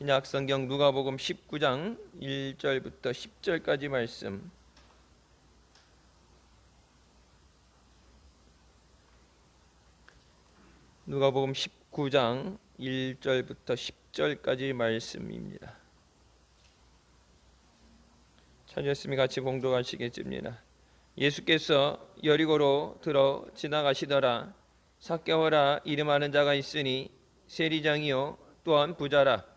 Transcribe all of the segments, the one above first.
신약 성경 누가복음 19장 1절부터 10절까지 말씀. 누가복음 19장 1절부터 10절까지 말씀입니다. 찾으셨으면 같이 봉독하시겠습니다. 예수께서 여리고로 들어 지나가시더라. 삭개오라 이름하는 자가 있으니 세리장이요 또한 부자라.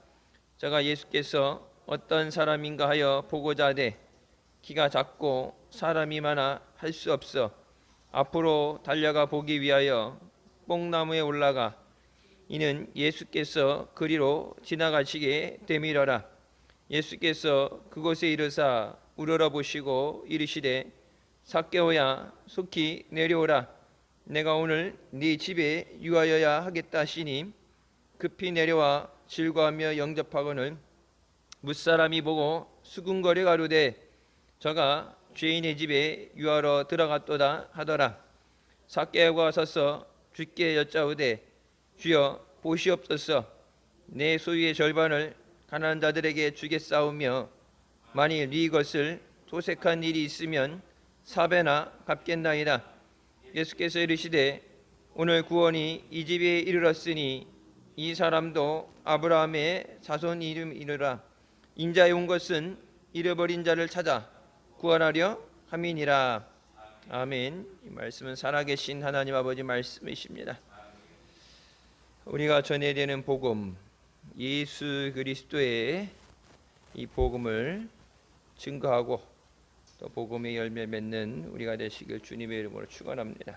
저가 예수께서 어떤 사람인가 하여 보고자 하되 키가 작고 사람이 많아 할 수 없어 앞으로 달려가 보기 위하여 뽕나무에 올라가 이는 예수께서 그리로 지나가시게 되밀어라. 예수께서 그곳에 이르사 우러러 보시고 이르시되 삭개오야 속히 내려오라. 내가 오늘 네 집에 유하여야 하겠다 하시니 급히 내려와 질거하며 영접하거늘 무사람이 보고 수군거려 가로되 저가 죄인의 집에 유하러 들어갔도다 하더라. 삭개오가 서서 주께 여짜오되 주여 보시옵소서 내 소유의 절반을 가난한 자들에게 주겠사오며 만일 네 것을 도색한 일이 있으면 4배나 갚겠나이다. 예수께서 이르시되 오늘 구원이 이 집에 이르렀으니 이 사람도 아브라함의 자손 이름이니라. 인자에 온 것은 잃어버린 자를 찾아 구원하려 함이니라. 아멘. 이 말씀은 살아계신 하나님 아버지 말씀이십니다. 우리가 전해야 되는 복음, 예수 그리스도의 이 복음을 증거하고 또 복음의 열매 맺는 우리가 되시길 주님의 이름으로 축원합니다.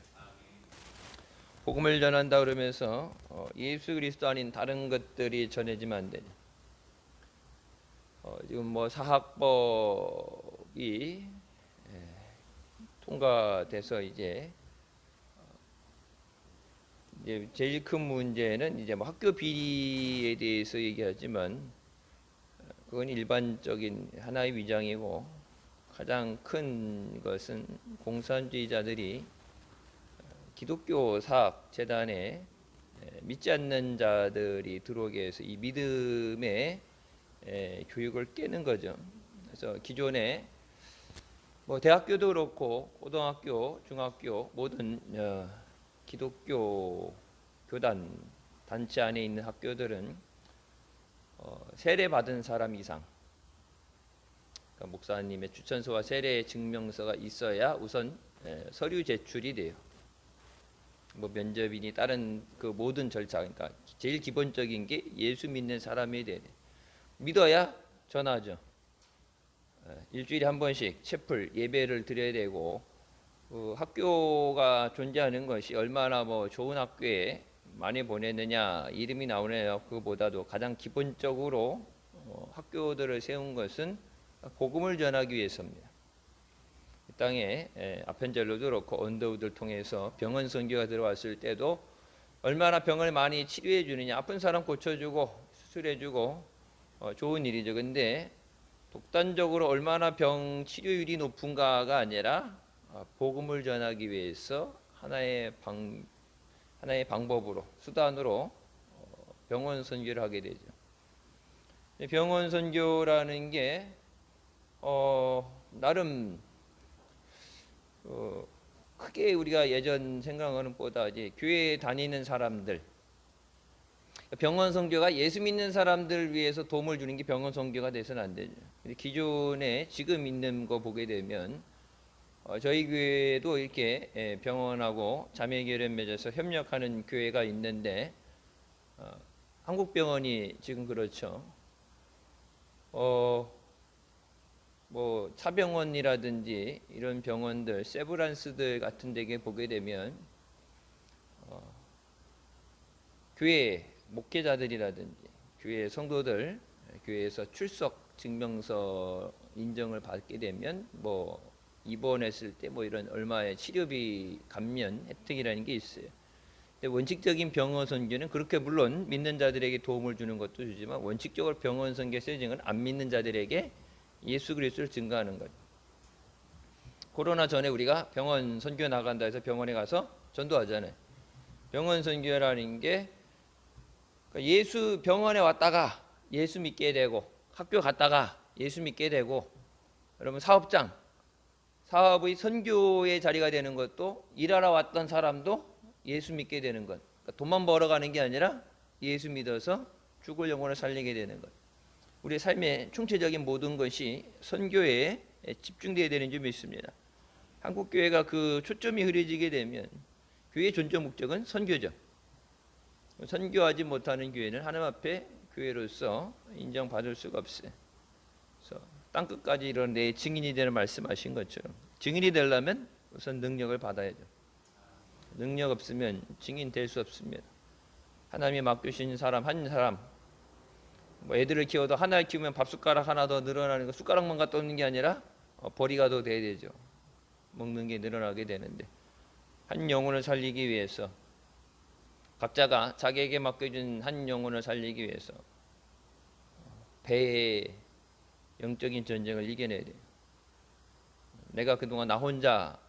복음을 전한다 그러면서 예수 그리스도 아닌 다른 것들이 전해지면 안 되냐. 지금 사학법이 통과돼서 이제 제일 큰 문제는 이제 학교 비리에 대해서 얘기하지만 그건 일반적인 하나의 위장이고 가장 큰 것은 공산주의자들이 기독교 사학 재단에 믿지 않는 자들이 들어오게 해서 이 믿음의 교육을 깨는 거죠. 그래서 기존에 대학교도 그렇고 고등학교, 중학교 모든 기독교 교단 단체 안에 있는 학교들은 세례 받은 사람 이상, 그러니까 목사님의 추천서와 세례 증명서가 있어야 우선 서류 제출이 돼요. 면접이니 다른 그 모든 절차, 그러니까 제일 기본적인 게 예수 믿는 사람이 돼야 돼. 믿어야 전하죠. 일주일에 한 번씩 채플 예배를 드려야 되고 학교가 존재하는 것이 얼마나 좋은 학교에 많이 보냈느냐 이름이 나오네요. 그보다도 가장 기본적으로 학교들을 세운 것은 복음을 전하기 위해서입니다. 이 땅에 아펜젤로도 그렇고 언더우드를 통해서 병원 선교가 들어왔을 때도 얼마나 병을 많이 치료해 주느냐, 아픈 사람 고쳐주고 수술해 주고 좋은 일이죠. 근데 독단적으로 얼마나 병 치료율이 높은가가 아니라 복음을 전하기 위해서 하나의 방법으로, 수단으로 병원 선교를 하게 되죠. 병원 선교라는 게 나름 크게 우리가 예전 생각하는 것보다 이제 교회에 다니는 사람들, 병원 선교가 예수 믿는 사람들 위해서 도움을 주는 게 병원 선교가 돼서는 안 되죠. 기존에 지금 있는 거 보게 되면 저희 교회도 이렇게 병원하고 자매교회를 맺어서 협력하는 교회가 있는데 한국병원이 지금 그렇죠. 차병원이라든지 이런 병원들, 세브란스들 같은 데게 보게 되면 교회 목회자들이라든지 교회 성도들, 교회에서 출석 증명서 인정을 받게 되면 입원했을 때 이런 얼마의 치료비 감면 혜택이라는 게 있어요. 근데 원칙적인 병원 선교는 그렇게 물론 믿는 자들에게 도움을 주는 것도 주지만 원칙적으로 병원 선교 세징은 안 믿는 자들에게 예수 그리스도를 증거하는 거죠. 코로나 전에 우리가 병원 선교 나간다 해서 병원에 가서 전도하잖아요. 병원 선교라는 게 예수 병원에 왔다가 예수 믿게 되고, 학교 갔다가 예수 믿게 되고, 여러분 사업의 선교의 자리가 되는 것도, 일하러 왔던 사람도 예수 믿게 되는 것. 그러니까 돈만 벌어가는 게 아니라 예수 믿어서 죽을 영혼을 살리게 되는 것. 우리의 삶의 총체적인 모든 것이 선교에 집중되어야 되는 줄 믿습니다. 한국 교회가 그 초점이 흐려지게 되면 교회의 존재 목적은 선교죠. 선교하지 못하는 교회는 하나님 앞에 교회로서 인정받을 수가 없어요. 그래서 땅끝까지 이런 내 증인이 되는 말씀하신 것처럼 증인이 되려면 우선 능력을 받아야죠. 능력 없으면 증인 될 수 없습니다. 하나님이 맡겨주신 사람 한 사람, 뭐 애들을 키워도 하나를 키우면 밥숟가락 하나 더 늘어나는 거, 숟가락만 갖다 놓는 게 아니라 벌이가 더 돼야 되죠. 먹는 게 늘어나게 되는데, 한 영혼을 살리기 위해서, 각자가 자기에게 맡겨준 한 영혼을 살리기 위해서 배의 영적인 전쟁을 이겨내야 돼요. 내가 그동안 나 혼자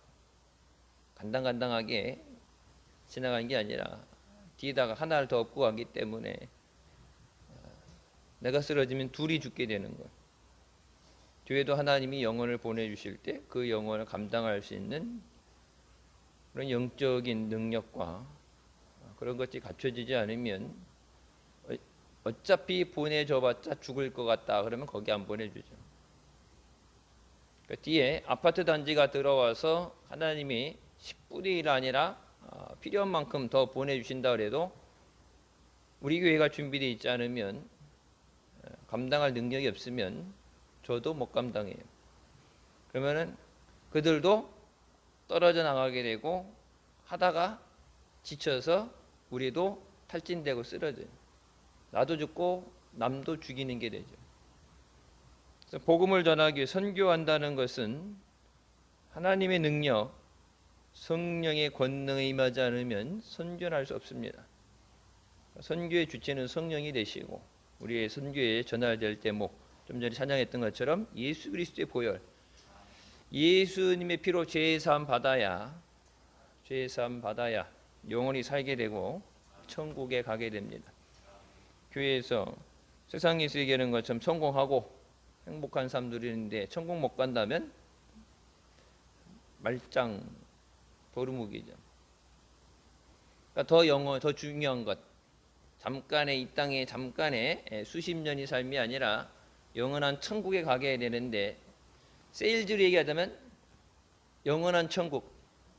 간당간당하게 지나간 게 아니라 뒤에다가 하나를 더 업고 가기 때문에 내가 쓰러지면 둘이 죽게 되는 것. 교회도 하나님이 영혼을 보내주실 때 그 영혼을 감당할 수 있는 그런 영적인 능력과 그런 것이 갖춰지지 않으면 어차피 보내줘봤자 죽을 것 같다 그러면 거기 안 보내주죠. 그러니까 뒤에 아파트 단지가 들어와서 하나님이 10분의 1 아니라 필요한 만큼 더 보내주신다 그래도 우리 교회가 준비되어 있지 않으면, 감당할 능력이 없으면 저도 못 감당해요. 그러면은 그들도 떨어져 나가게 되고 하다가 지쳐서 우리도 탈진되고 쓰러져요. 나도 죽고 남도 죽이는 게 되죠. 그래서 복음을 전하기 위해 선교한다는 것은 하나님의 능력, 성령의 권능에 임하지 않으면 선교는 할 수 없습니다. 선교의 주체는 성령이 되시고, 우리의 선교에 전달될 제목, 좀 전에 찬양했던 것처럼 예수 그리스도의 보혈, 예수님의 피로 죄사함 받아야 영원히 살게 되고 천국에 가게 됩니다. 교회에서 세상에서 얘기하는 것처럼 성공하고 행복한 삶 누리는데 천국 못 간다면 말짱 도루묵이죠. 그러니까 더 중요한 것, 잠깐의 이 땅에 잠깐의 수십 년의 삶이 아니라 영원한 천국에 가게 되는데, 세일즈로 얘기하자면 영원한 천국,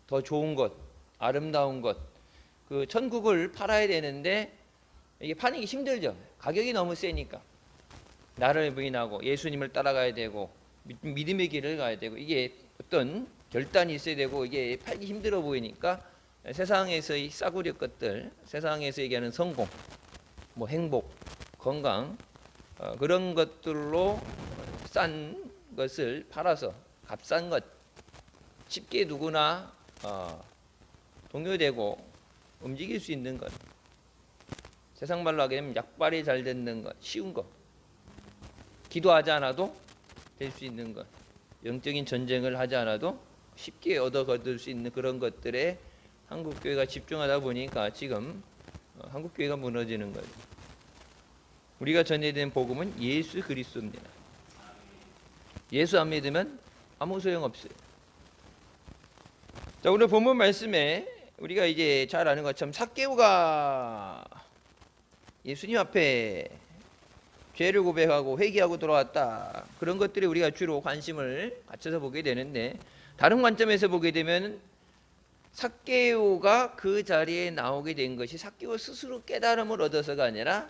더 좋은 것, 아름다운 것, 그 천국을 팔아야 되는데 이게 파는 게 힘들죠. 가격이 너무 세니까. 나를 부인하고 예수님을 따라가야 되고 믿음의 길을 가야 되고, 이게 어떤 결단이 있어야 되고 이게 팔기 힘들어 보이니까 세상에서의 싸구려 것들, 세상에서 얘기하는 성공, 뭐 행복, 건강, 그런 것들로 싼 것을 팔아서 값싼 것, 쉽게 누구나 동요되고 움직일 수 있는 것, 세상 말로 하게 되면 약발이 잘 되는 것, 쉬운 것, 기도하지 않아도 될 수 있는 것, 영적인 전쟁을 하지 않아도 쉽게 얻어 거둘 수 있는 그런 것들에 한국교회가 집중하다 보니까 지금 한국교회가 무너지는 거예요. 우리가 전해야 되는 복음은 예수 그리스도입니다. 예수 안 믿으면 아무 소용없어요. 자, 오늘 본문 말씀에 우리가 이제 잘 아는 것처럼 삭개오가 예수님 앞에 죄를 고백하고 회개하고 돌아왔다. 그런 것들이 우리가 주로 관심을 갖춰서 보게 되는데, 다른 관점에서 보게 되면 삭개오가 그 자리에 나오게 된 것이 삭개오 스스로 깨달음을 얻어서가 아니라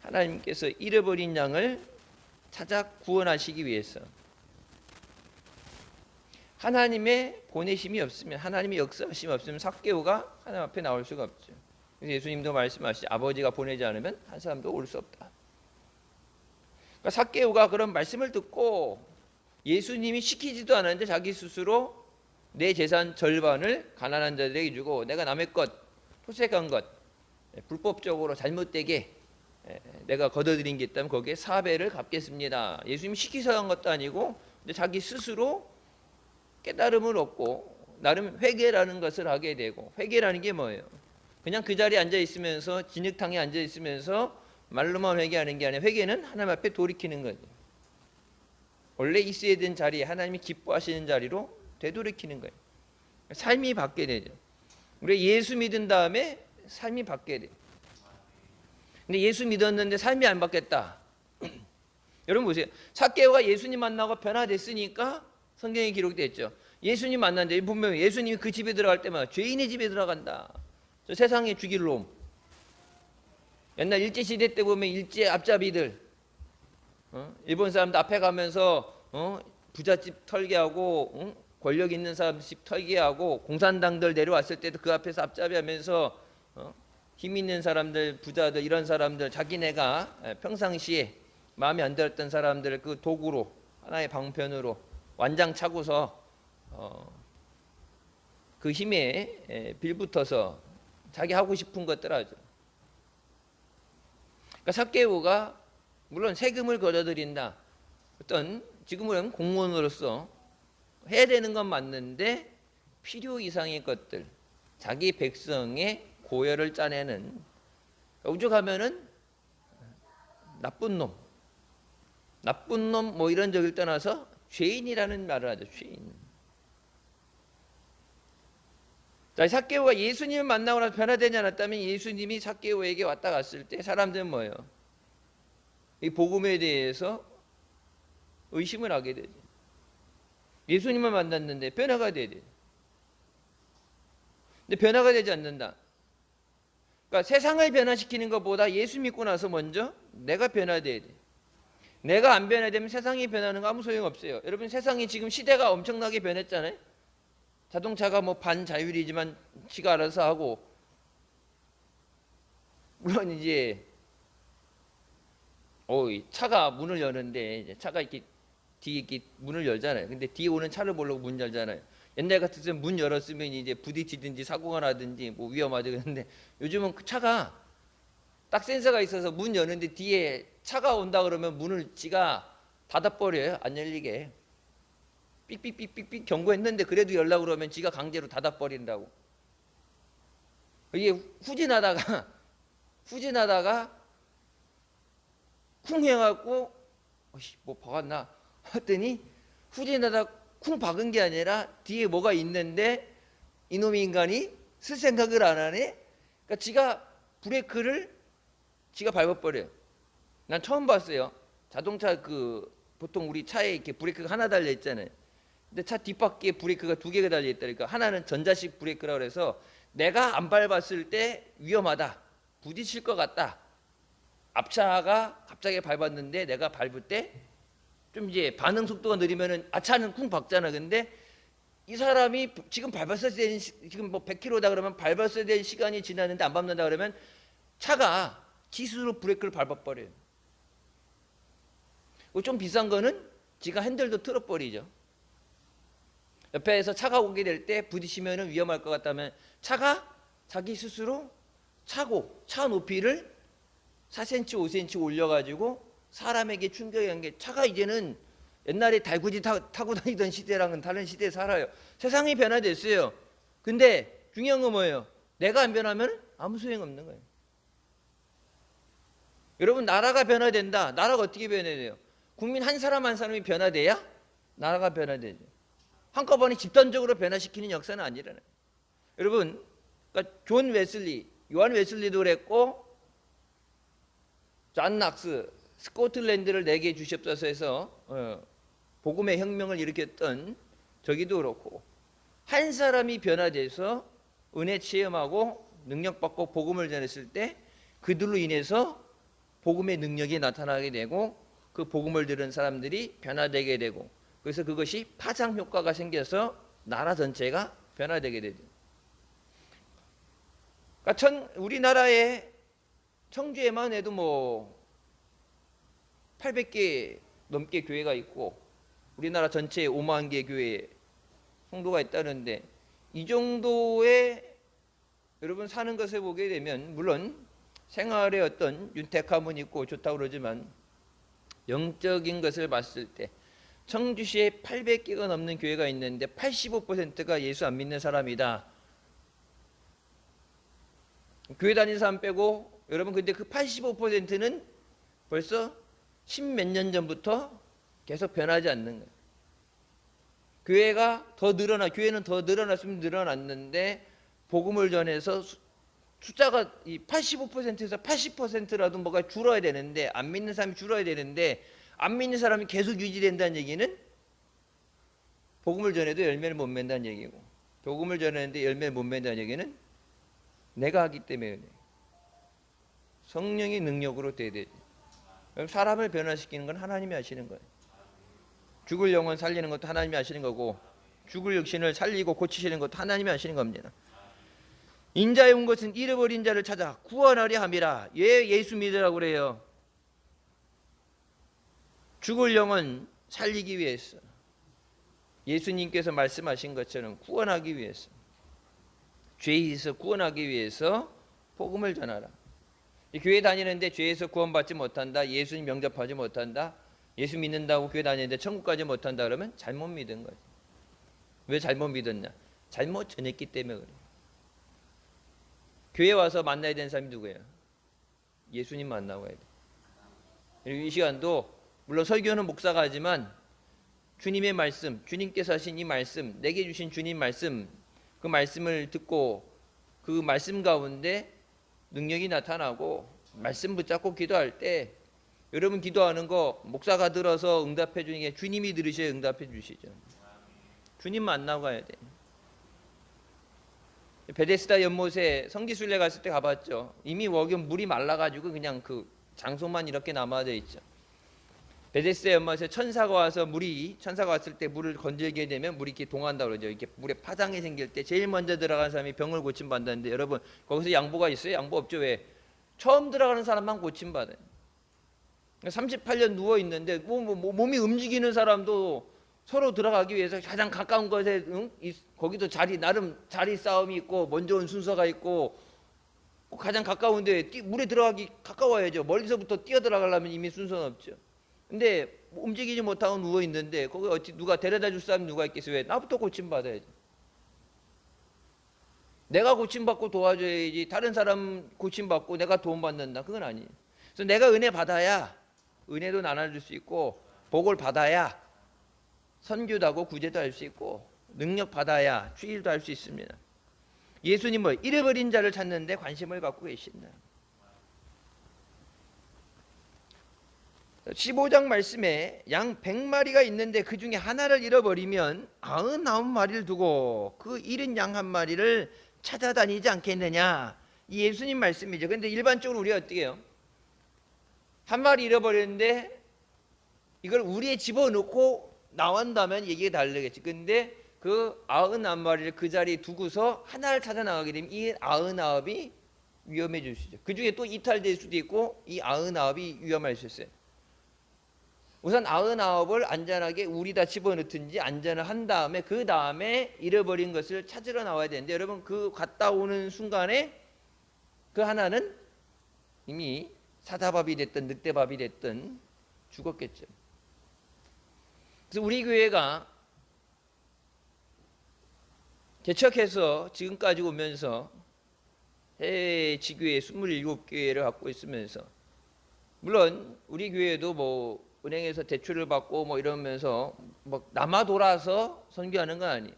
하나님께서 잃어버린 양을 찾아 구원하시기 위해서, 하나님의 보내심이 없으면, 하나님의 역사하심이 없으면 삭개오가 하나님 앞에 나올 수가 없죠. 그래서 예수님도 말씀하시죠. 아버지가 보내지 않으면 한 사람도 올 수 없다. 그러니까 삭개오가 그런 말씀을 듣고 예수님이 시키지도 않았는데 자기 스스로 내 재산 절반을 가난한 자들에게 주고, 내가 남의 것, 토색한 것, 불법적으로 잘못되게 내가 걷어들인 게 있다면 거기에 4배를 갚겠습니다. 예수님이 시키서 한 것도 아니고 근데 자기 스스로 깨달음을 얻고 나름 회개라는 것을 하게 되고, 회개라는 게 뭐예요? 그냥 그 자리에 앉아 있으면서 진흙탕에 앉아 있으면서 말로만 회개하는 게 아니라 회개는 하나님 앞에 돌이키는 거죠. 원래 있어야 되는 자리에 하나님이 기뻐하시는 자리로 되돌이키는 거예요. 삶이 바뀌게 되죠. 우리 예수 믿은 다음에 삶이 바뀌게 돼요. 근데 예수 믿었는데 삶이 안 바뀌었다. 여러분 보세요. 삭개오가 예수님 만나고 변화됐으니까 성경에 기록되어 있죠. 예수님 만났는데 분명히 예수님이 그 집에 들어갈 때마다 죄인의 집에 들어간다. 저 세상에 죽일 놈. 옛날 일제시대 때 보면 일제 앞잡이들, 일본 사람들 앞에 가면서 부잣집 털게 하고 권력 있는 사람 집 털게 하고, 공산당들 내려왔을 때도 그 앞에서 앞잡이 하면서 힘 있는 사람들, 부자들, 이런 사람들, 자기네가 평상시에 마음에 안 들었던 사람들을 그 도구로, 하나의 방편으로 완장 차고서 그 힘에 빌붙어서 자기 하고 싶은 것들 하죠. 그러니까 삭개오가 물론 세금을 거둬들인다, 어떤 지금은 공무원으로서 해야 되는 건 맞는데 필요 이상의 것들, 자기 백성의 고열을 짜내는, 오죽하면은 나쁜 놈 뭐 이런 적을 떠나서 죄인이라는 말을 하죠. 죄인. 자, 삭개오가 예수님을 만나고 나서 변화되지 않았다면 예수님이 삭개오에게 왔다 갔을 때 사람들은 뭐예요? 이 복음에 대해서 의심을 하게 되죠. 예수님을 만났는데 변화가 돼야 돼요. 근데 변화가 되지 않는다. 그러니까 세상을 변화시키는 것보다 예수 믿고 나서 먼저 내가 변화돼야 돼. 내가 안 변화되면 세상이 변하는 거 아무 소용없어요. 여러분, 세상이 지금 시대가 엄청나게 변했잖아요. 자동차가 뭐 반자율이지만 지가 알아서 하고, 물론 이제 차가 문을 여는데 이제 차가 이렇게 뒤에 이렇게 문을 열잖아요. 근데 뒤에 오는 차를 보려고 문 열잖아요. 옛날 같았으면 문 열었으면 이제 부딪히든지 사고가 나든지 뭐 위험하죠. 그런데 요즘은 그 차가 딱 센서가 있어서 문 여는데 뒤에 차가 온다 그러면 문을 지가 닫아버려요. 안 열리게. 삑삑삑삑삑 경고했는데 그래도 열라고 그러면 지가 강제로 닫아버린다고. 이게 후진하다가 쿵 해갖고 뭐 박았나 했더니, 후진하다 쿵 박은 게 아니라 뒤에 뭐가 있는데 이놈의 인간이 쓸 생각을 안 하네. 그러니까 지가 브레이크를 지가 밟아버려요. 난 처음 봤어요. 자동차 보통 우리 차에 이렇게 브레이크가 하나 달려 있잖아요. 근데 차 뒷바퀴에 브레이크가 두 개가 달려 있다니까. 하나는 전자식 브레이크라고 해서 내가 안 밟았을 때 위험하다, 부딪힐 것 같다, 앞차가 갑자기 밟았는데 내가 밟을 때 좀 이제 반응 속도가 느리면은 차는 쿵 박잖아. 근데 이 사람이 지금 밟았어야 되는, 지금 뭐 100km다 그러면 밟았어야 될 시간이 지났는데 안 밟는다 그러면 차가 지 스스로 브레이크를 밟아버려요. 좀 비싼 거는 지가 핸들도 틀어버리죠. 옆에서 차가 오게 될 때 부딪히면 위험할 것 같다면 차가 자기 스스로 차고, 차 높이를 4cm, 5cm 올려가지고 사람에게 충격이 간 게, 차가 이제는 옛날에 달구지 타고 다니던 시대랑은 다른 시대에 살아요. 세상이 변화됐어요. 근데 중요한 건 뭐예요? 내가 안 변하면 아무 소용없는 거예요. 여러분, 나라가 변화된다. 나라가 어떻게 변화돼요? 국민 한 사람 한 사람이 변화돼야 나라가 변화되죠. 한꺼번에 집단적으로 변화시키는 역사는 안 일어나요. 여러분, 그러니까 존 웨슬리, 요한 웨슬리도 그랬고, 존 낙스, 스코틀랜드를 내게 주시옵소서 해서 복음의 혁명을 일으켰던 저기도 그렇고, 한 사람이 변화돼서 은혜 체험하고 능력받고 복음을 전했을 때 그들로 인해서 복음의 능력이 나타나게 되고, 그 복음을 들은 사람들이 변화되게 되고, 그래서 그것이 파장 효과가 생겨서 나라 전체가 변화되게 되죠. 그러니까 우리나라의 청주에만 해도 뭐 800개 넘게 교회가 있고, 우리나라 전체에 5만 개 교회 성도가 있다는데, 이 정도의 여러분 사는 것을 보게 되면, 물론 생활에 어떤 윤택함은 있고 좋다고 그러지만 영적인 것을 봤을 때 청주시에 800개가 넘는 교회가 있는데 85%가 예수 안 믿는 사람이다. 교회 다니는 사람 빼고 여러분 근데 그 85%는 벌써 10몇 년 전부터 계속 변하지 않는 거예요. 교회가 더 교회는 더 늘어났으면 늘어났는데 복음을 전해서 숫자가 이 85%에서 80%라도 뭐가 줄어야 되는데, 안 믿는 사람이 줄어야 되는데 안 믿는 사람이 계속 유지된다는 얘기는 복음을 전해도 열매를 못 맺는다는 얘기고, 복음을 전하는데 열매를 못 맺는다는 얘기는 내가 하기 때문에 성령의 능력으로 돼야 되지. 사람을 변화시키는 건 하나님이 하시는 거예요. 죽을 영혼 살리는 것도 하나님이 하시는 거고, 죽을 육신을 살리고 고치시는 것도 하나님이 하시는 겁니다. 인자에 온 것은 잃어버린 자를 찾아 구원하려 함이라. 왜 예수 믿으라고 그래요? 죽을 영혼 살리기 위해서. 예수님께서 말씀하신 것처럼 구원하기 위해서, 죄에서 구원하기 위해서 복음을 전하라. 교회 다니는데 죄에서 구원받지 못한다, 예수님 영접하지 못한다, 예수 믿는다고 교회 다니는데 천국 가지 못한다 그러면 잘못 믿은 거지. 왜 잘못 믿었냐? 잘못 전했기 때문에 그래. 교회 와서 만나야 되는 사람이 누구예요? 예수님 만나고 해야 돼. 그리고 이 시간도 물론 설교는 목사가 하지만 주님의 말씀, 주님께서 하신 이 말씀, 내게 주신 주님 말씀, 그 말씀을 듣고 그 말씀 가운데 능력이 나타나고 말씀 붙잡고 기도할 때, 여러분 기도하는 거 목사가 들어서 응답해 주는 게 주님이 들으셔야 응답해 주시죠. 주님 만나고 가야 돼. 베데스다 연못에 성지순례 갔을 때 가봤죠. 이미 거긴 물이 말라가지고 그냥 그 장소만 이렇게 남아져 있죠. 베데스다 연못에 천사가 왔을 때 물을 건들게 되면 물이 이렇게 동한다 그러죠. 이렇게 물에 파장이 생길 때 제일 먼저 들어간 사람이 병을 고침 받는데, 여러분 거기서 양보가 있어요? 양보 없죠. 왜? 처음 들어가는 사람만 고침 받아요. 38년 누워 있는데 몸이 움직이는 사람도 서로 들어가기 위해서 가장 가까운 곳에 거기도 나름 자리 싸움이 있고 먼저 온 순서가 있고, 가장 가까운데 물에 들어가기 가까워야죠. 멀리서부터 뛰어 들어가려면 이미 순서는 없죠. 근데 움직이지 못하고 누워 있는데 거기 누가 데려다 줄 사람이 누가 있겠어요? 왜? 나부터 고침 받아야지. 내가 고침 받고 도와줘야지. 다른 사람 고침 받고 내가 도움 받는다, 그건 아니에요. 그래서 내가 은혜 받아야 은혜도 나눠줄 수 있고, 복을 받아야 선교도 하고 구제도 할 수 있고, 능력 받아야 추일도 할 수 있습니다. 예수님은 잃어버린 자를 찾는데 관심을 갖고 계신다. 15장 말씀에 양 100마리가 있는데 그 중에 하나를 잃어버리면 99마리를 두고 그 잃은 양 한 마리를 찾아다니지 않겠느냐. 이 예수님 말씀이죠. 그런데 일반적으로 우리가 어떻게 해요? 한 마리 잃어버렸는데 이걸 우리에 집어넣고 나온다면 얘기가 다르겠지. 근데 그 99마리를 그 자리에 두고서 하나를 찾아 나가게 되면 이 99이 위험해질 수 있죠. 그 중에 또 이탈될 수도 있고, 이 99이 위험할 수 있어요. 우선 99을 안전하게 우리 다 집어넣든지 안전을 한 다음에 그 다음에 잃어버린 것을 찾으러 나와야 되는데, 여러분 그 갔다 오는 순간에 그 하나는 이미 사자밥이 됐든 늑대밥이 됐든 죽었겠죠. 그래서 우리 교회가 개척해서 지금까지 오면서 해외 지교회 27교회를 갖고 있으면서, 물론 우리 교회도 뭐 은행에서 대출을 받고 뭐 이러면서 뭐 남아 돌아서 선교하는 건 아니에요.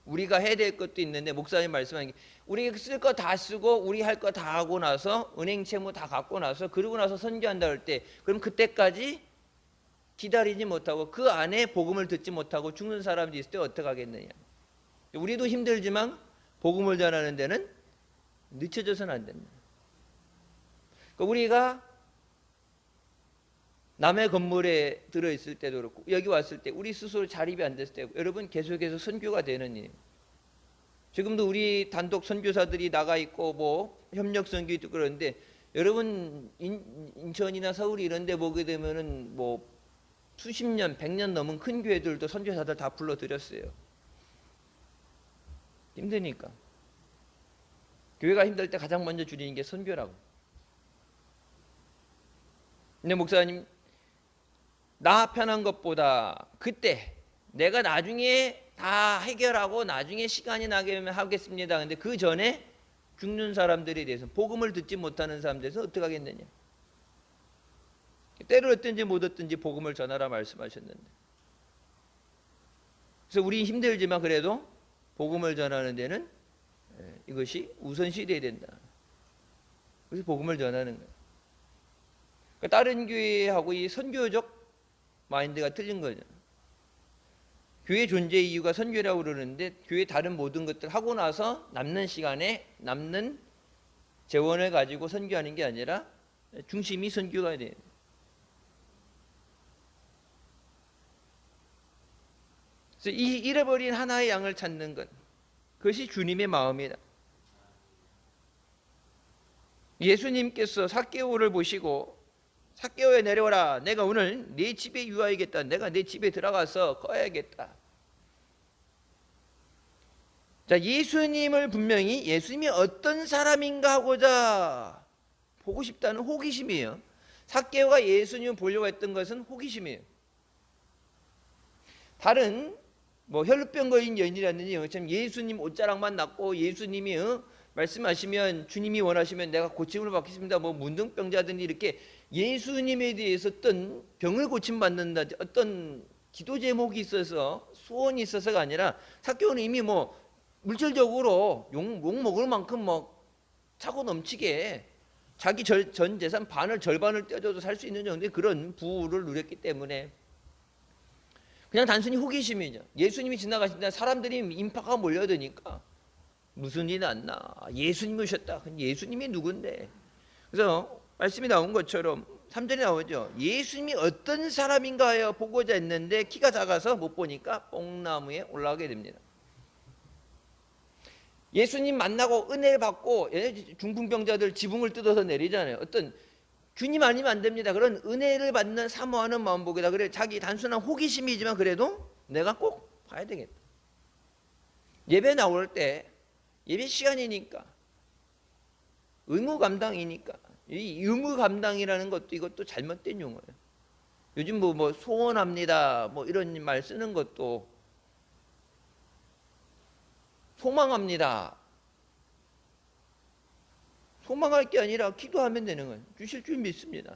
우리가 해야 될 것도 있는데, 목사님 말씀하신 게 우리 쓸 거 다 쓰고 우리 할 거 다 하고 나서 은행 채무 다 갖고 나서 그러고 나서 선교한다 할 때, 그럼 그때까지 기다리지 못하고 그 안에 복음을 듣지 못하고 죽는 사람들이 있을 때 어떻게 하겠느냐. 우리도 힘들지만 복음을 전하는 데는 늦춰져서는 안 된다. 그러니까 우리가 남의 건물에 들어있을 때도 그렇고 여기 왔을 때 우리 스스로 자립이 안 됐을 때, 여러분 계속해서 선교가 되는 일. 지금도 우리 단독 선교사들이 나가 있고 뭐 협력 선교 있고 그러는데, 여러분 인천이나 서울 이런 데 보게 되면은 뭐 수십 년, 100년 넘은 큰 교회들도 선교사들 다 불러들였어요. 힘드니까. 교회가 힘들 때 가장 먼저 줄이는 게 선교라고. 근데 목사님, 나 편한 것보다 그때 내가 나중에 다 해결하고 나중에 시간이 나게 하면 하겠습니다. 근데 그 전에 죽는 사람들에 대해서, 복음을 듣지 못하는 사람들에 대해서 어떻게 하겠느냐. 때를 얻든지 못 얻든지 복음을 전하라 말씀하셨는데, 그래서 우리 힘들지만 그래도 복음을 전하는 데는 이것이 우선시 돼야 된다. 그래서 복음을 전하는 거예요. 그러니까 다른 교회하고 이 선교적 마인드가 틀린 거죠. 교회 존재 이유가 선교라고 그러는데, 교회 다른 모든 것들 하고 나서 남는 시간에 남는 재원을 가지고 선교하는 게 아니라 중심이 선교가 돼요. 그래서 이 잃어버린 하나의 양을 찾는 것, 그것이 주님의 마음이다. 예수님께서 삭개오를 보시고 삭개오에 내려오라, 내가 오늘 네 집에 유하야겠다, 내가 네 집에 들어가서 거야겠다. 자, 예수님을 분명히 예수님이 어떤 사람인가 하고자 보고 싶다는 호기심이에요. 삭개오가 예수님을 보려고 했던 것은 호기심이에요. 다른 혈루병 걸린 여인이라든지 참 예수님 옷자락만 났고 예수님이 말씀하시면 주님이 원하시면 내가 고침을 받겠습니다. 문둥병자든지 이렇게 예수님에 대해서 어떤 병을 고침받는다, 어떤 기도 제목이 있어서 소원이 있어서가 아니라, 삭개오는 이미 물질적으로 욕 먹을 만큼 차고 넘치게 자기 전 재산 절반을 떼줘도 살 수 있는 정도의 그런 부를 누렸기 때문에 그냥 단순히 호기심이죠. 예수님이 지나가신다, 사람들이 인파가 몰려드니까 무슨 일이 났나, 예수님이 오셨다. 예수님이 누군데? 그래서 말씀이 나온 것처럼 3절에 나오죠. 예수님이 어떤 사람인가 하여 보고자 했는데 키가 작아서 못 보니까 뽕나무에 올라가게 됩니다. 예수님 만나고 은혜를 받고, 중풍병자들 지붕을 뜯어서 내리잖아요. 어떤 주님 아니면 안 됩니다. 그런 은혜를 받는 사모하는 마음보기다. 그래, 자기 단순한 호기심이지만 그래도 내가 꼭 봐야 되겠다. 예배 나올 때, 예배 시간이니까, 의무 감당이니까, 이 의무 감당이라는 것도 이것도 잘못된 용어예요. 요즘 소원합니다 이런 말 쓰는 것도 소망합니다. 소망할 게 아니라 기도하면 되는 거예요. 주실 줄 믿습니다.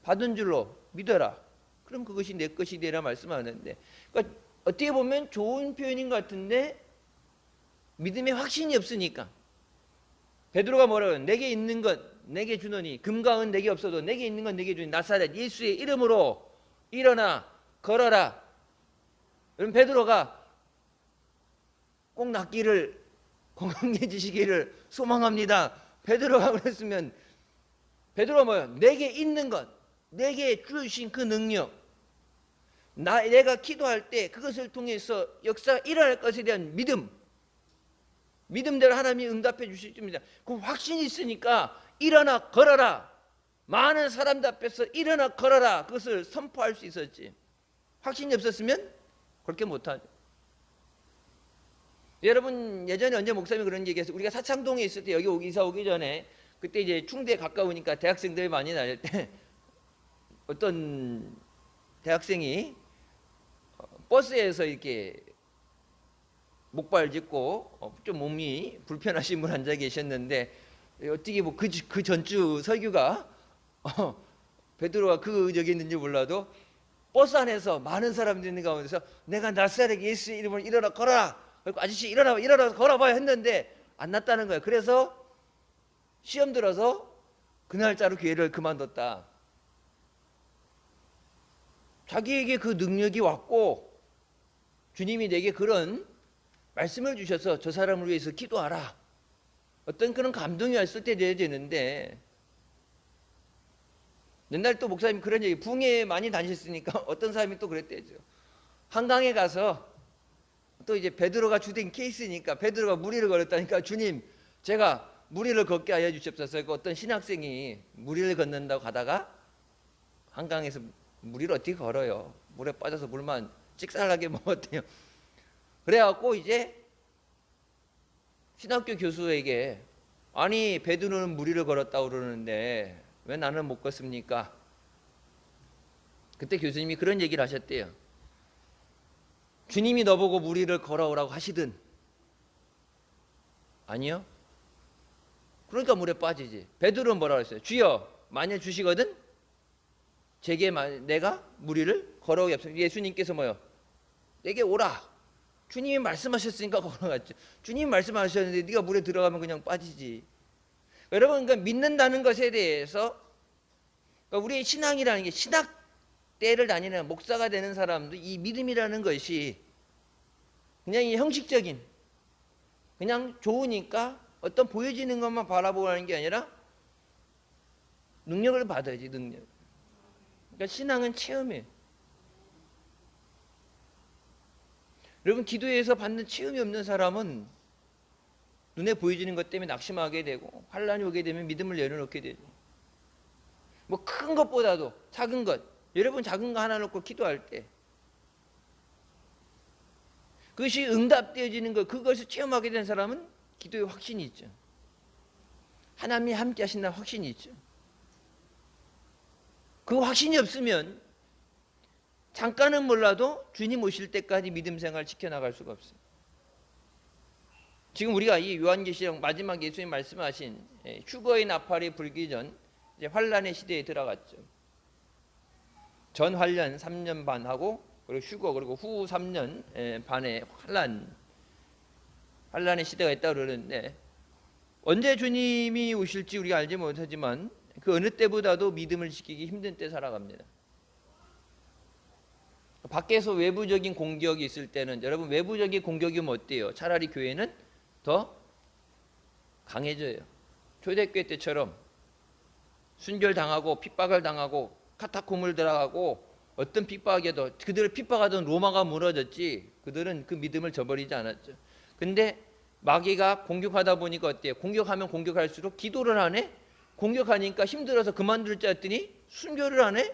받은 줄로 믿어라. 그럼 그것이 내 것이 되라 말씀하는데, 그러니까 어떻게 보면 좋은 표현인 것 같은데 믿음에 확신이 없으니까. 베드로가 뭐라고요? 내게 있는 것 내게 주노니, 금과 은 내게 없어도 내게 있는 것 내게 주니 나사렛 예수의 이름으로 일어나 걸어라. 그럼 베드로가 꼭 낫기를, 건강해지시기를 소망합니다. 베드로가 그랬으면, 베드로가 뭐예요? 내게 있는 것, 내게 주신 그 능력, 내가 기도할 때 그것을 통해서 역사가 일어날 것에 대한 믿음대로 하나님이 응답해 주실 줄입니다. 그 확신이 있으니까 일어나 걸어라, 많은 사람들 앞에서 일어나 걸어라, 그것을 선포할 수 있었지. 확신이 없었으면 그렇게 못하죠. 여러분, 예전에 언제 목사님이 그런 얘기했어요. 우리가 사창동에 있을 때, 여기 이사 오기 전에, 그때 이제 충대에 가까우니까 대학생들이 많이 다닐 때 어떤 대학생이 버스에서 이렇게 목발 짚고 좀 몸이 불편하신 분 앉아 계셨는데, 어떻게 그 전주 설교가 베드로가 저기 있는지 몰라도 버스 안에서 많은 사람들이 있는 가운데서 내가 나사렛 예수의 이름으로 일어나 걸어라, 그리고 아저씨 일어나서 걸어봐야 했는데 안 났다는 거예요. 그래서 시험 들어서 그날짜로 교회를 그만뒀다. 자기에게 그 능력이 왔고 주님이 내게 그런 말씀을 주셔서 저 사람을 위해서 기도하라, 어떤 그런 감동이 왔을 때 돼야 되는데, 옛날 또 목사님 그런 얘기, 붕에 많이 다니셨으니까 어떤 사람이 또 그랬대죠. 한강에 가서 또 이제 베드로가 주된 케이스니까 베드로가 무리를 걸었다니까, 주님 제가 무리를 걷게 하여 주시옵소서. 어떤 신학생이 무리를 걷는다고 가다가 한강에서 무리를 어떻게 걸어요? 물에 빠져서 물만 찍살나게 먹었대요. 그래갖고 이제 신학교 교수에게, 아니 베드로는 무리를 걸었다고 그러는데 왜 나는 못 걷습니까? 그때 교수님이 그런 얘기를 하셨대요. 주님이 너보고 무리를 걸어오라고 하시든, 아니요, 그러니까 물에 빠지지. 베드로는 뭐라 그랬어요? 주여 만약 주시거든 제게 내가 무리를 걸어오게. 예수님께서 뭐요? 내게 오라. 주님이 말씀하셨으니까 걸어갔죠. 주님이 말씀하셨는데 네가 물에 들어가면 그냥 빠지지. 여러분, 그러니까 믿는다는 것에 대해서, 그러니까 우리의 신앙이라는 게, 신학대를 다니는 목사가 되는 사람도 이 믿음이라는 것이 그냥 이 형식적인, 그냥 좋으니까 어떤 보여지는 것만 바라보고 하는 게 아니라 능력을 받아야지, 능력. 그러니까 신앙은 체험이에요. 여러분, 기도에서 받는 체험이 없는 사람은 눈에 보여지는 것 때문에 낙심하게 되고 환란이 오게 되면 믿음을 내려놓게 되죠. 뭐 큰 것보다도 작은 것, 여러분 작은 거 하나 놓고 기도할 때 그것이 응답되어지는 것, 그것을 체험하게 된 사람은 기도에 확신이 있죠. 하나님이 함께 하신다는 확신이 있죠. 그 확신이 없으면 잠깐은 몰라도 주님 오실 때까지 믿음 생활을 지켜나갈 수가 없어요. 지금 우리가 이 요한계시록 마지막 예수님 말씀하신 휴거의 나팔이 불기 전 이제 환란의 시대에 들어갔죠. 전 환란 3년 반하고 그리고 휴거 그리고 후 3년 반에 환란의 시대가 있다고 그러는데, 언제 주님이 오실지 우리가 알지 못하지만 그 어느 때보다도 믿음을 지키기 힘든 때 살아갑니다. 밖에서 외부적인 공격이 있을 때는, 여러분 외부적인 공격이면 어때요? 차라리 교회는 더 강해져요. 초대교회 때처럼 순결당하고 핍박을 당하고 카타콤을 들어가고 어떤 핍박에도 그들을 핍박하던 로마가 무너졌지 그들은 그 믿음을 저버리지 않았죠. 근데 마귀가 공격하다 보니까 어때요? 공격하면 공격할수록 기도를 안 해? 공격하니까 힘들어서 그만둘 줄 알았더니 순교를 안 해?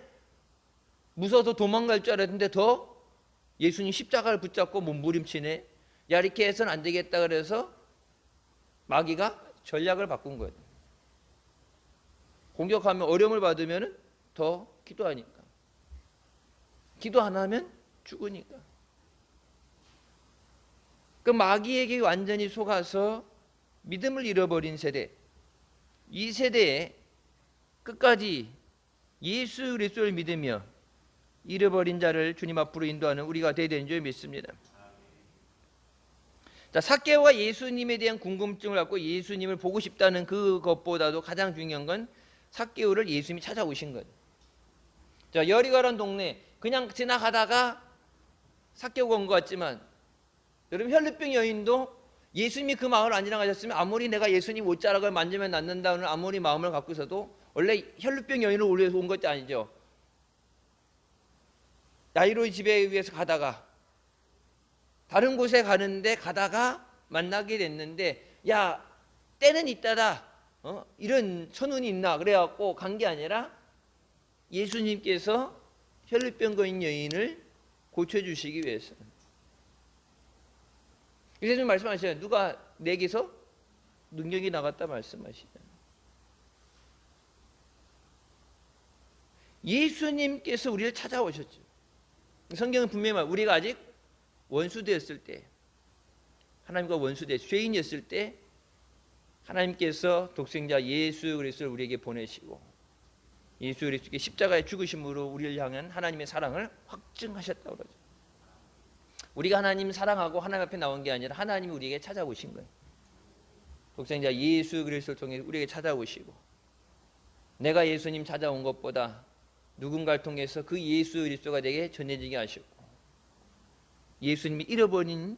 무서워서 도망갈 줄 알았는데 더 예수님 십자가를 붙잡고 몸부림치네. 야, 이렇게 해서는 안 되겠다 그래서 마귀가 전략을 바꾼 거예요. 공격하면 어려움을 받으면 더 기도하니까. 기도 안 하면 죽으니까. 그 마귀에게 완전히 속아서 믿음을 잃어버린 세대, 이 세대에 끝까지 예수 그리스도를 믿으며 잃어버린 자를 주님 앞으로 인도하는 우리가 되어야 되는 줄 믿습니다. 자, 삭개오가 예수님에 대한 궁금증을 갖고 예수님을 보고 싶다는 그것보다도 가장 중요한 건 삭개오를 예수님이 찾아오신 거예요. 자, 여리고라는 동네 그냥 지나가다가 삭개오가 온 것 같지만, 여러분 혈루병 여인도 예수님이 그 마을을 안 지나가셨으면 아무리 내가 예수님 옷자락을 만지면 낫는다는 아무리 마음을 갖고 있어도 원래 혈루병 여인을 올려서 온 것이 아니죠. 야이로의 집에 의해서 가다가 다른 곳에 가는데 가다가 만나게 됐는데, 야 때는 있다다, 이런 천운이 있나 그래갖고 간 게 아니라 예수님께서 혈루병 거인 여인을 고쳐주시기 위해서. 예수님 말씀하시잖아요. 누가 내게서 능력이 나갔다 말씀하시잖아요. 예수님께서 우리를 찾아오셨죠. 성경은 분명히 말, 우리가 아직 원수되었을 때, 하나님과 원수되었을 때, 죄인이었을 때 하나님께서 독생자 예수 그리스도를 우리에게 보내시고 예수 그리스도의 십자가의 죽으심으로 우리를 향한 하나님의 사랑을 확증하셨다고 그러죠. 우리가 하나님 사랑하고 하나님 앞에 나온 게 아니라 하나님이 우리에게 찾아오신 거예요. 독생자 예수 그리스도를 통해 우리에게 찾아오시고, 내가 예수님 찾아온 것보다 누군가를 통해서 그 예수 그리스도가 내게 전해지게 하셨고, 예수님이 잃어버린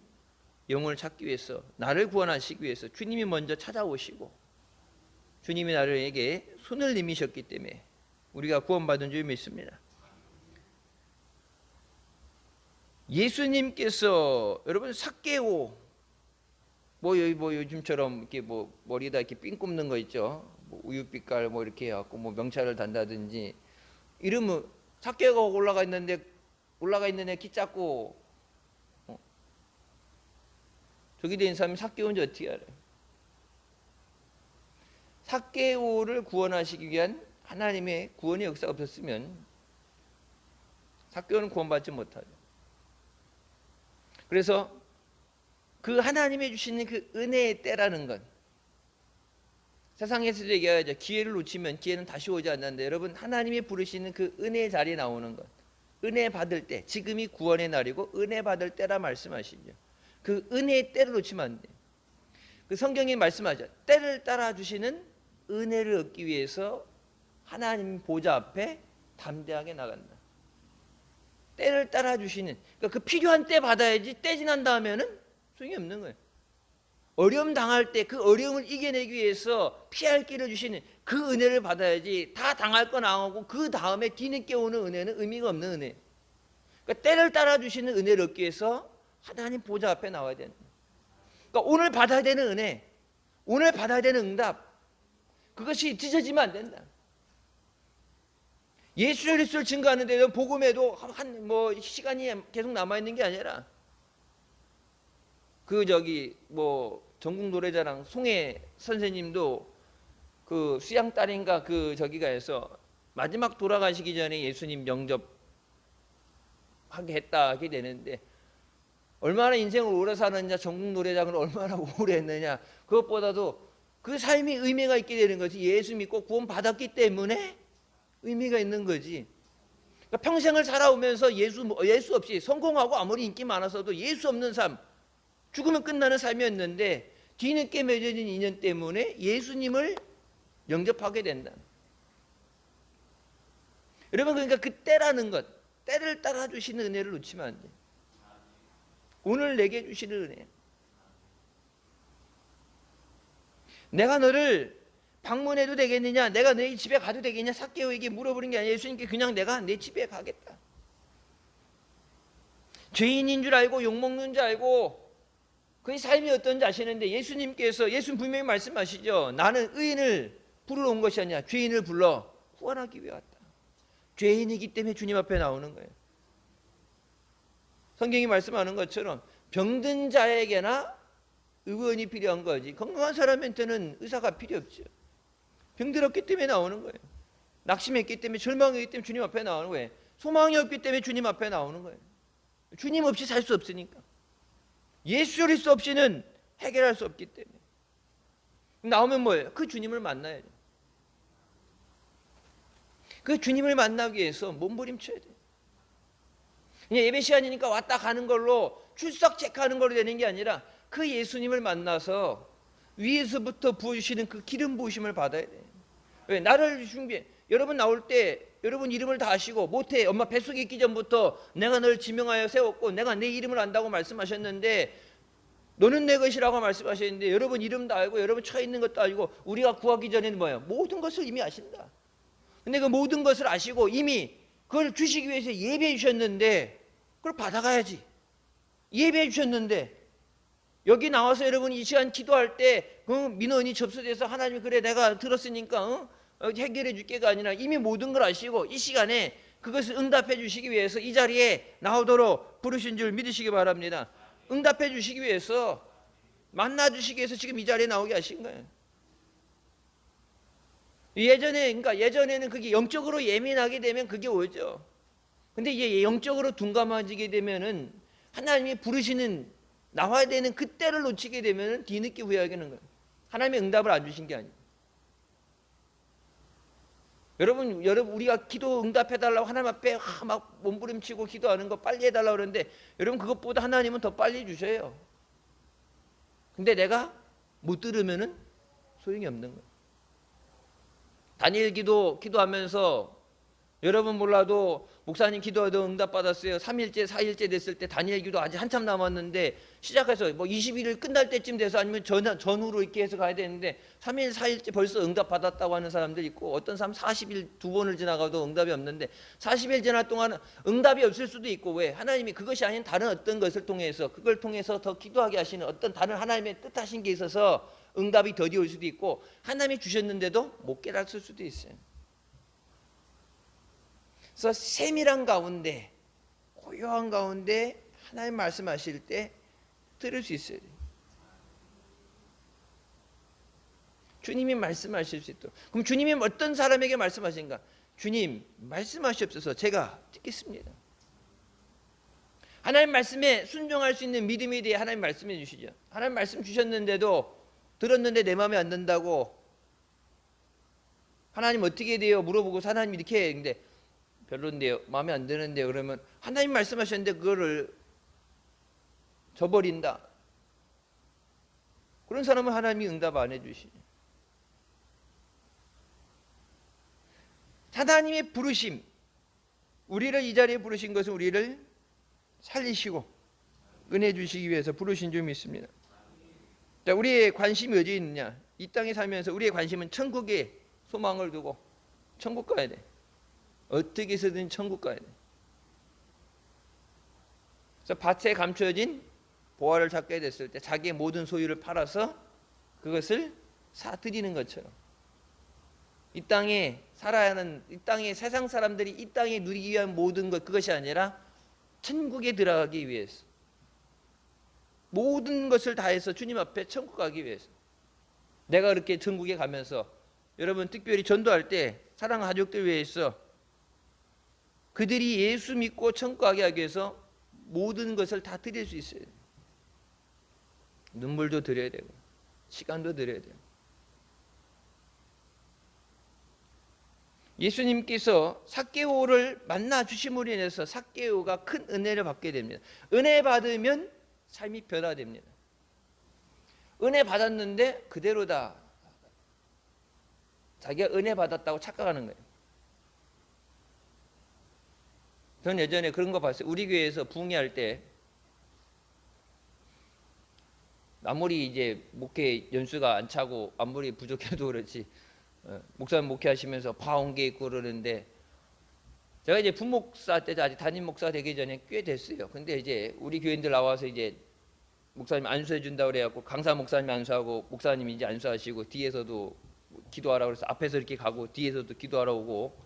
영혼을 찾기 위해서, 나를 구원하시기 위해서 주님이 먼저 찾아오시고 주님이 나를에게 손을 내미셨기 때문에 우리가 구원받은 줄 믿습니다. 예수님께서, 여러분 삭개오, 뭐 요즘처럼 이렇게 뭐 머리에다 이렇게 삥 꼽는 거 있죠. 뭐 우유빛깔 뭐 이렇게 해갖고 뭐 명찰을 단다든지 이러면 삭개오가 올라가 있는데 키 작고 저기 된 사람이 삭개오인지 어떻게 알아요? 삭개오를 구원하시기 위한 하나님의 구원의 역사가 없었으면 삭개오는 구원받지 못하죠. 그래서 그 하나님이 주시는 그 은혜의 때라는 건, 세상에서 얘기하죠. 기회를 놓치면 기회는 다시 오지 않는데, 여러분 하나님이 부르시는 그 은혜 자리에 나오는 것, 은혜 받을 때, 지금이 구원의 날이고 은혜 받을 때라 말씀하시죠. 그 은혜의 때를 놓치면 안 돼요. 그 성경이 말씀하죠. 때를 따라 주시는 은혜를 얻기 위해서 하나님 보좌 앞에 담대하게 나간다. 때를 따라 주시는, 그러니까 그 필요한 때 받아야지 때 지난 다음에는 소용이 없는 거예요. 어려움 당할 때 그 어려움을 이겨내기 위해서 피할 길을 주시는 그 은혜를 받아야지, 다 당할 건 당하고 그 다음에 뒤늦게 오는 은혜는 의미가 없는 은혜. 그러니까 때를 따라 주시는 은혜를 얻기 위해서 하나님 보좌 앞에 나와야 된다. 그러니까 오늘 받아야 되는 은혜, 오늘 받아야 되는 응답, 그것이 뒤처지면 안 된다. 예수 그리스도를 증거하는데 복음에도 뭐 시간이 계속 남아 있는 게 아니라, 그 전국 노래자랑 송혜 선생님도 그 수양 딸인가 그 저기가 해서 마지막 돌아가시기 전에 예수님 영접하게 했다 하게 되는데, 얼마나 인생을 오래 사느냐, 전국 노래장을 얼마나 오래 했느냐, 그것보다도 그 삶이 의미가 있게 되는 거지. 예수 믿고 구원 받았기 때문에 의미가 있는 거지. 그러니까 평생을 살아오면서 예수 없이 성공하고 아무리 인기 많아서도 예수 없는 삶, 죽으면 끝나는 삶이었는데 뒤늦게 맺어진 인연 때문에 예수님을 영접하게 된다. 여러분, 그러니까 그 때라는 것, 때를 따라 주시는 은혜를 놓치면 안 돼. 오늘 내게 주시는 은혜. 내가 너를 방문해도 되겠느냐, 내가 너희 집에 가도 되겠냐, 삭개오에게 물어보는 게 아니라 예수님께 그냥 내가 내 집에 가겠다. 죄인인 줄 알고 욕먹는 줄 알고 그의 삶이 어떤지 아시는데, 예수님 분명히 말씀하시죠. 나는 의인을 부르러 온 것이 아니라 죄인을 불러 구원하기 위해 왔다. 죄인이기 때문에 주님 앞에 나오는 거예요. 성경이 말씀하는 것처럼 병든 자에게나 의원이 필요한 거지, 건강한 사람한테는 의사가 필요 없죠. 병들었기 때문에 나오는 거예요. 낙심했기 때문에, 절망했기 때문에 주님 앞에 나오는 거예요. 소망이 없기 때문에 주님 앞에 나오는 거예요. 주님 없이 살 수 없으니까. 예수 그리스도 없이는 해결할 수 없기 때문에. 나오면 뭐예요? 그 주님을 만나야죠. 그 주님을 만나기 위해서 몸부림쳐야 돼요. 그냥 예배 시간이니까 왔다 가는 걸로, 출석 체크하는 걸로 되는 게 아니라 그 예수님을 만나서 위에서부터 부어주시는 그 기름 부으심을 받아야 돼요. 왜? 나를 준비해. 여러분 나올 때 여러분 이름을 다 아시고, 모태 엄마 뱃속에 있기 전부터 내가 널 지명하여 세웠고 내가 내 이름을 안다고 말씀하셨는데, 너는 내 것이라고 말씀하셨는데, 여러분 이름 다 알고 여러분 처해 있는 것도 알고, 우리가 구하기 전에는 뭐예요? 모든 것을 이미 아신다. 근데 그 모든 것을 아시고 이미 그걸 주시기 위해서 예배해 주셨는데 그걸 받아가야지. 예배해 주셨는데 여기 나와서 여러분 이 시간 기도할 때 민원이 접수돼서 하나님이 그래 내가 들었으니까 해결해 줄게가 아니라, 이미 모든 걸 아시고 이 시간에 그것을 응답해 주시기 위해서 이 자리에 나오도록 부르신 줄 믿으시기 바랍니다. 응답해 주시기 위해서, 만나 주시기 위해서 지금 이 자리에 나오게 하신 거예요. 예전에는 그게 영적으로 예민하게 되면 그게 오죠. 근데 이제 영적으로 둔감해지게 되면은, 하나님이 부르시는 나와야 되는 그때를 놓치게 되면은 뒤늦게 후회하게 하는 거예요. 하나님의 응답을 안 주신 게 아니에요. 여러분 우리가 기도 응답해 달라고 하나님 앞에 막 몸부림치고 기도하는 거 빨리 해달라고 그러는데, 여러분 그것보다 하나님은 더 빨리 주셔요. 근데 내가 못 들으면은 소용이 없는 거예요. 다니엘 기도하면서, 여러분 몰라도 목사님 기도해도 응답받았어요. 3일째 4일째 됐을 때 다니엘 기도 아직 한참 남았는데, 시작해서 뭐 20일을 끝날 때쯤 돼서, 아니면 전후로 이렇게 해서 가야 되는데 3일 4일째 벌써 응답받았다고 하는 사람들 있고, 어떤 사람 40일 2번을 지나가도 응답이 없는데, 40일 지날 동안 응답이 없을 수도 있고, 왜? 하나님이 그것이 아닌 다른 어떤 것을 통해서, 그걸 통해서 더 기도하게 하시는 어떤 다른 하나님의 뜻하신 게 있어서 응답이 더디 올 수도 있고, 하나님이 주셨는데도 못 깨달을 수도 있어요. 그래서 세밀한 가운데, 고요한 가운데 하나님 말씀하실 때 들을 수 있어야 돼요. 주님이 말씀하실 수 있도록. 그럼 주님이 어떤 사람에게 말씀하신가? 주님 말씀하시옵소서, 제가 듣겠습니다. 하나님 말씀에 순종할 수 있는 믿음에 대해 하나님 말씀해 주시죠. 하나님 말씀 주셨는데도, 들었는데 내 마음에 안 든다고 하나님 어떻게 돼요? 물어보고 하나님 이렇게 해. 근데 별론데요. 마음에 안 드는데요. 그러면 하나님 말씀하셨는데 그거를 저버린다. 그런 사람은 하나님이 응답 안 해주시죠. 하나님의 부르심, 우리를 이 자리에 부르신 것은 우리를 살리시고 은혜 주시기 위해서 부르신 줄 믿습니다. 자, 우리의 관심이 어디에 있느냐? 이 땅에 살면서 우리의 관심은 천국에 소망을 두고 천국 가야 돼. 어떻게 해서든 천국 가야 돼. 그래서 밭에 감춰진 보화를 찾게 됐을 때 자기의 모든 소유를 팔아서 그것을 사들이는 것처럼 이 땅에 살아야 하는, 이 땅에 세상 사람들이 이 땅에 누리기 위한 모든 것, 그것이 아니라 천국에 들어가기 위해서 모든 것을 다해서 주님 앞에 천국 가기 위해서. 내가 그렇게 천국에 가면서 여러분 특별히 전도할 때 사랑하는 가족들 위해서 그들이 예수 믿고 천국 가게 하기 위해서 모든 것을 다 드릴 수 있어요. 눈물도 드려야 되고 시간도 드려야 돼요. 예수님께서 삭개오를 만나 주심으로 인해서 삭개오가 큰 은혜를 받게 됩니다. 은혜 받으면 삶이 변화됩니다. 은혜 받았는데 그대로다. 자기가 은혜 받았다고 착각하는 거예요. 저는 예전에 그런 거 봤어요. 우리 교회에서 부흥회할 때 아무리 이제 목회 연수가 안 차고 아무리 부족해도 그렇지 목사님 목회하시면서 파온게 있고 그러는데 제가 이제 부목사 때 아직 담임 목사 되기 전에 꽤 됐어요. 근데 이제 우리 교인들 나와서 이제 목사님 안수해 준다고 그래갖고 강사 목사님 안수하고 목사님이 이제 안수하시고 뒤에서도 기도하라고 그래서 앞에서 이렇게 가고 뒤에서도 기도하러 오고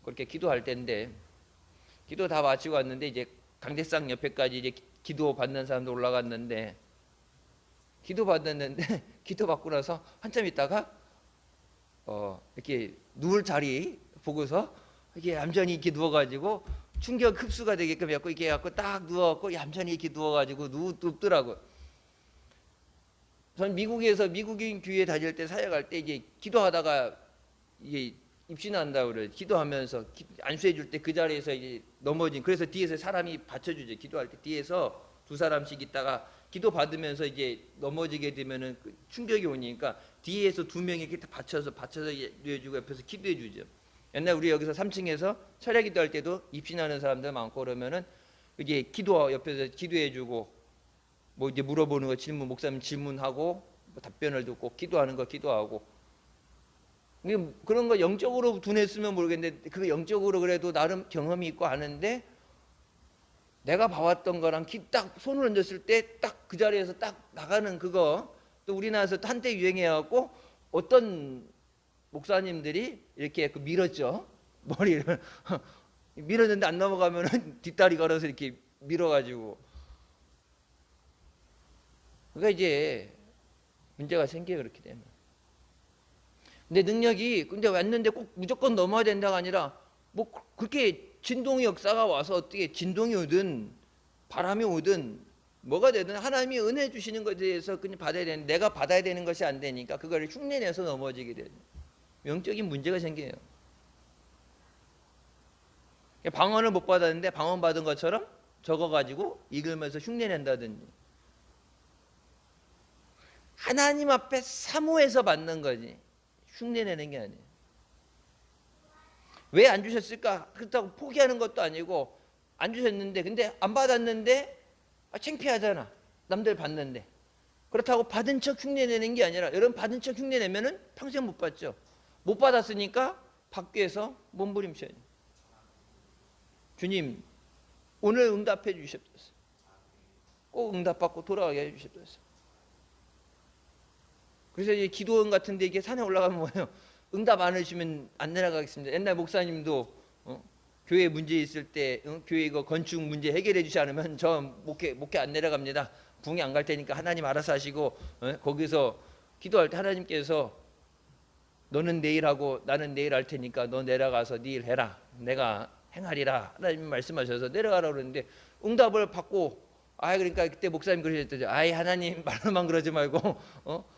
그렇게 기도할 때인데 기도 다 마치고 왔는데 이제 강대상 옆에까지 이제 기도 받는 사람도 올라갔는데 기도 받았는데 기도 받고 나서 한참 있다가 이렇게 누울 자리 보고서 이게 얌전히 이렇게 누워가지고 충격 흡수가 되게끔 해갖고 이렇게 해갖고 딱 누워갖고 얌전히 이렇게 누워가지고 눕더라고. 전 미국에서 미국인 교회 다닐 때 사역할 때 이제 기도하다가 이게 입신한다고 그래. 기도하면서 안수해 줄 때 그 자리에서 이제 넘어진. 그래서 뒤에서 사람이 받쳐주죠. 기도할 때 뒤에서 두 사람씩 있다가 기도 받으면서 이제 넘어지게 되면은 충격이 오니까 뒤에서 두 명이 이렇게 받쳐서 해주고 옆에서 기도해 주죠. 옛날 우리 여기서 3층에서 철야 기도할 때도 입신하는 사람들 많고 그러면은 이게 기도 옆에서 기도해 주고 뭐 이제 물어보는 거 질문 목사님 질문하고 뭐 답변을 듣고 기도하는 거 기도하고 그런 거 영적으로 둔했으면 모르겠는데 그 영적으로 그래도 나름 경험이 있고 아는데 내가 봐왔던 거랑 딱 손을 얹었을 때 딱 그 자리에서 딱 나가는 그거 또 우리나라에서 한때 유행해갖고 어떤 목사님들이 이렇게 밀었죠. 머리를 밀었는데 안 넘어가면은 뒷다리 걸어서 이렇게 밀어가지고 그러니까 이제 문제가 생겨요. 그렇게 되면. 근데 능력이 근데 왔는데 꼭 무조건 넘어야 된다가 아니라 뭐 그렇게 진동의 역사가 와서 어떻게 진동이 오든 바람이 오든 뭐가 되든 하나님이 은혜 주시는 것에 대해서 그냥 받아야 되는데 내가 받아야 되는 것이 안 되니까 그거를 흉내내서 넘어지게 되죠. 영적인 문제가 생겨요. 방언을 못 받았는데 방언 받은 것처럼 적어가지고 읽으면서 흉내낸다든지 하나님 앞에 사모해서 받는 거지 흉내내는 게 아니에요. 왜 안 주셨을까? 그렇다고 포기하는 것도 아니고 안 주셨는데 근데 안 받았는데 창피하잖아. 남들 받는데. 그렇다고 받은 척 흉내내는 게 아니라 여러분 받은 척 흉내내면은 평생 못 받죠. 못 받았으니까 밖에서 몸부림쳐야죠. 주님 오늘 응답해 주셨어. 꼭 응답받고 돌아가게 해 주셨어. 그래서 이제 기도원 같은데 이게 산에 올라가면 뭐예요? 응답 안 해주시면 안 내려가겠습니다. 옛날 목사님도 교회 문제 있을 때 교회 이거 건축 문제 해결해 주지 않으면 저 목회 안 내려갑니다. 부흥회 안 갈 테니까 하나님 알아서 하시고 거기서 기도할 때 하나님께서 너는 내일 하고 나는 내일 할 테니까 너 내려가서 네 일 해라. 내가 행하리라. 하나님 말씀하셔서 내려가라 그러는데 응답을 받고 그러니까 그때 목사님 그러셨더니 하나님 말로만 그러지 말고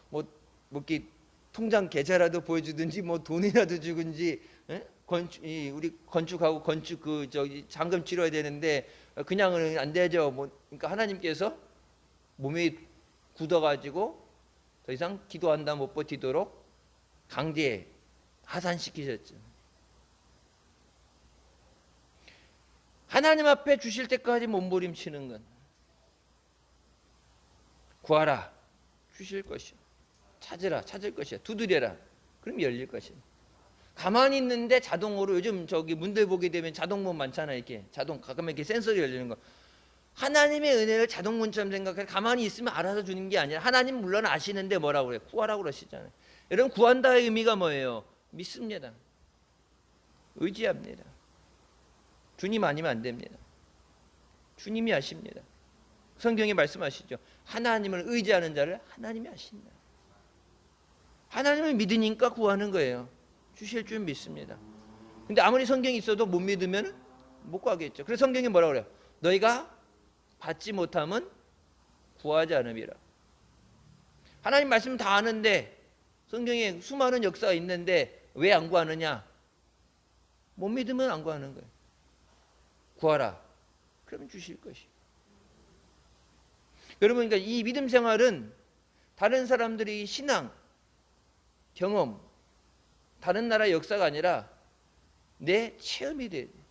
뭐 이렇게 통장 계좌라도 보여주든지 뭐 돈이라도 주든지, 우리 건축하고 건축 잔금 치러야 되는데 그냥은 안 되죠. 뭐 그러니까 하나님께서 몸이 굳어가지고 더 이상 기도한다 못 버티도록 강제 하산시키셨죠. 하나님 앞에 주실 때까지 몸부림치는 건 구하라 주실 것이요, 찾으라 찾을 것이야, 두드려라 그럼 열릴 것이야. 가만히 있는데 자동으로, 요즘 저기 문들 보게 되면 자동문 많잖아요. 이렇게 자동 가끔 이렇게 센서리 열리는 거. 하나님의 은혜를 자동문처럼 생각해. 가만히 있으면 알아서 주는 게 아니라 하나님 물론 아시는데 뭐라고 그래요? 구하라고 그러시잖아요. 여러분 구한다의 의미가 뭐예요? 믿습니다. 의지합니다. 주님 아니면 안 됩니다. 주님이 아십니다. 성경에 말씀하시죠. 하나님을 의지하는 자를 하나님이 아신다. 하나님을 믿으니까 구하는 거예요. 주실 줄 믿습니다. 근데 아무리 성경이 있어도 못 믿으면 못 구하겠죠. 그래서 성경이 뭐라고 그래요? 너희가 받지 못하면 구하지 않음이라. 하나님 말씀 다 아는데 성경에 수많은 역사가 있는데 왜 안 구하느냐? 못 믿으면 안 구하는 거예요. 구하라. 그러면 주실 것이. 여러분, 그러니까 이 믿음 생활은 다른 사람들이 신앙, 경험, 다른 나라의 역사가 아니라 내 체험이 돼야 돼요.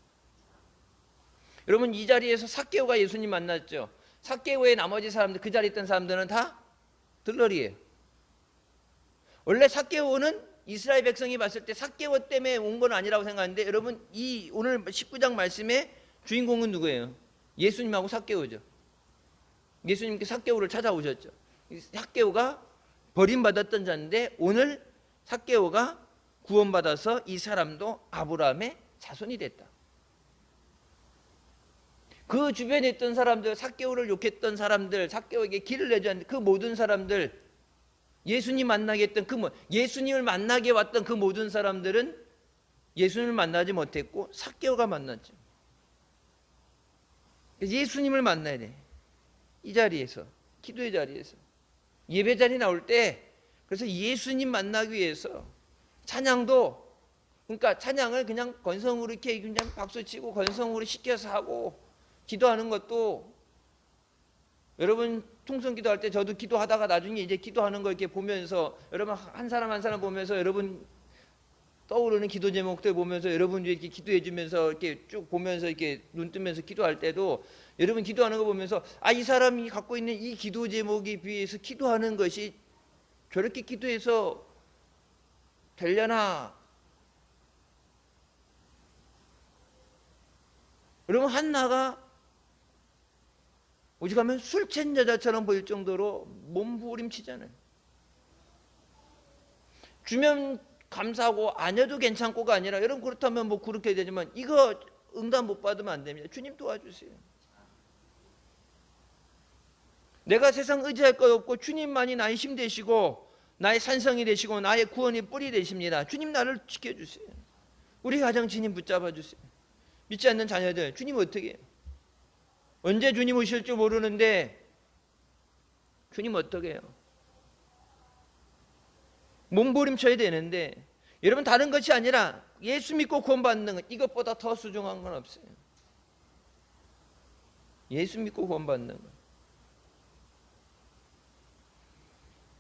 여러분 이 자리에서 삭개오가 예수님 만났죠. 삭개오의 나머지 사람들, 그 자리에 있던 사람들은 다 들러리예요. 원래 삭개오는 이스라엘 백성이 봤을 때 삭개오 때문에 온 건 아니라고 생각하는데, 여러분 이 오늘 19장 말씀의 주인공은 누구예요? 예수님하고 삭개오죠. 예수님께 삭개오를 찾아오셨죠. 삭개오가 버림받았던 자인데 오늘 삭개오가 구원받아서 이 사람도 아브라함의 자손이 됐다. 그 주변에 있던 사람들, 삭개오를 욕했던 사람들, 삭개오에게 길을 내지 않는 그 모든 사람들, 예수님 만나게 했던 예수님을 만나게 왔던 그 모든 사람들은 예수님을 만나지 못했고 삭개오가 만났죠. 그래서 예수님을 만나야 돼. 이 자리에서, 기도의 자리에서, 예배 자리 나올 때. 그래서 예수님 만나기 위해서 찬양도, 그러니까 찬양을 그냥 건성으로 이렇게 그냥 박수치고 건성으로 시켜서 하고, 기도하는 것도, 여러분 통성 기도할 때 저도 기도하다가 나중에 이제 기도하는 거 이렇게 보면서, 여러분 한 사람 한 사람 보면서 여러분 떠오르는 기도 제목들 보면서 여러분 이렇게 기도해 주면서 이렇게 쭉 보면서 이렇게 눈 뜨면서 기도할 때도 여러분 기도하는 거 보면서 이 사람이 갖고 있는 이 기도 제목에 비해서 기도하는 것이 저렇게 기도해서 되려나? 여러분 한나가 오직하면 술 취한 여자처럼 보일 정도로 몸부림치잖아요. 주면 감사하고 아니어도 괜찮고가 아니라, 여러분 그렇다면 뭐 그렇게 되지만 이거 응답 못 받으면 안 됩니다. 주님 도와주세요. 내가 세상 의지할 것 없고 주님만이 나의 힘 되시고 나의 산성이 되시고 나의 구원의 뿌리 되십니다. 주님 나를 지켜주세요. 우리 가정 주님 붙잡아 주세요. 믿지 않는 자녀들 주님 어떻게 해요? 언제 주님 오실 줄 모르는데 주님 어떻게 해요? 몸부림쳐야 되는데, 여러분 다른 것이 아니라 예수 믿고 구원받는 것, 이것보다 더 소중한 건 없어요. 예수 믿고 구원받는 것.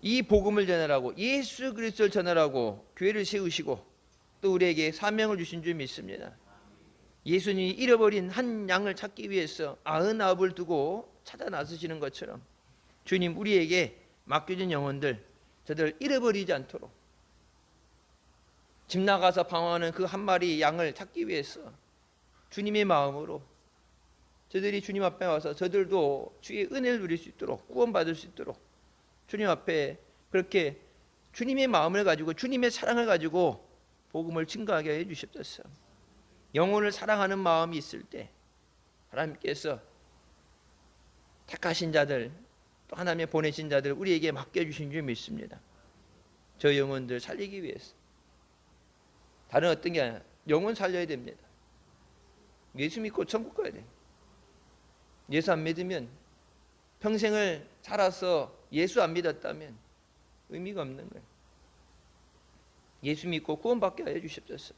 이 복음을 전하라고, 예수 그리스도를 전하라고 교회를 세우시고 또 우리에게 사명을 주신 줄 믿습니다. 예수님이 잃어버린 한 양을 찾기 위해서 99을 두고 찾아 나서시는 것처럼 주님 우리에게 맡겨진 영혼들, 저들 잃어버리지 않도록, 집 나가서 방황하는 그 한 마리 양을 찾기 위해서 주님의 마음으로 저들이 주님 앞에 와서 저들도 주의 은혜를 누릴 수 있도록, 구원받을 수 있도록 주님 앞에 그렇게 주님의 마음을 가지고 주님의 사랑을 가지고 복음을 증거하게 해 주십소서. 영혼을 사랑하는 마음이 있을 때 하나님께서 택하신 자들, 또 하나님의 보내신 자들 우리에게 맡겨주신 줄 믿습니다. 저 영혼들 살리기 위해서. 다른 어떤 게 아니라 영혼 살려야 됩니다. 예수 믿고 천국 가야 돼. 예수 안 믿으면, 평생을 살아서 예수 안 믿었다면 의미가 없는 거예요. 예수 믿고 구원받게 하여 주시옵소서.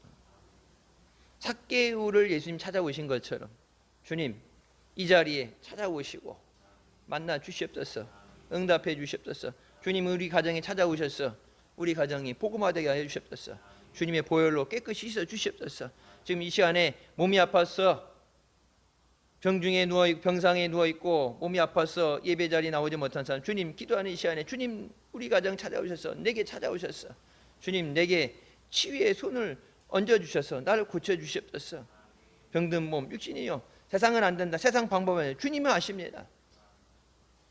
삭개오를 예수님 찾아오신 것처럼 주님 이 자리에 찾아오시고 만나 주시옵소서. 응답해 주시옵소서. 주님 우리 가정에 찾아오셔서 우리 가정이 복음화되게 하여 주시옵소서. 주님의 보혈로 깨끗이 씻어 주시옵소서. 지금 이 시간에 몸이 아파서 병중에 병상에 누워 있고 몸이 아파서 예배 자리에 나오지 못한 사람, 주님 기도하는 이 시간에 주님 우리 가정 찾아오셔서 내게 찾아오셔서 주님 내게 치유의 손을 얹어 주셔서 나를 고쳐 주시옵소서. 병든 몸 육신이요 세상은 안 된다. 세상 방법은 주님은 아십니다.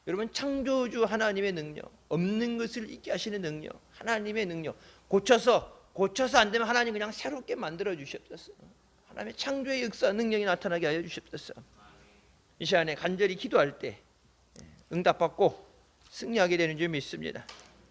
여러분 창조주 하나님의 능력, 없는 것을 있게 하시는 능력, 하나님의 능력, 고쳐서 안 되면 하나님 그냥 새롭게 만들어 주시옵소서. 하나님의 창조의 역사 능력이 나타나게 하여 주시옵소서. 이 시간에 간절히 기도할 때 응답받고 승리하게 되는 줄 믿습니다.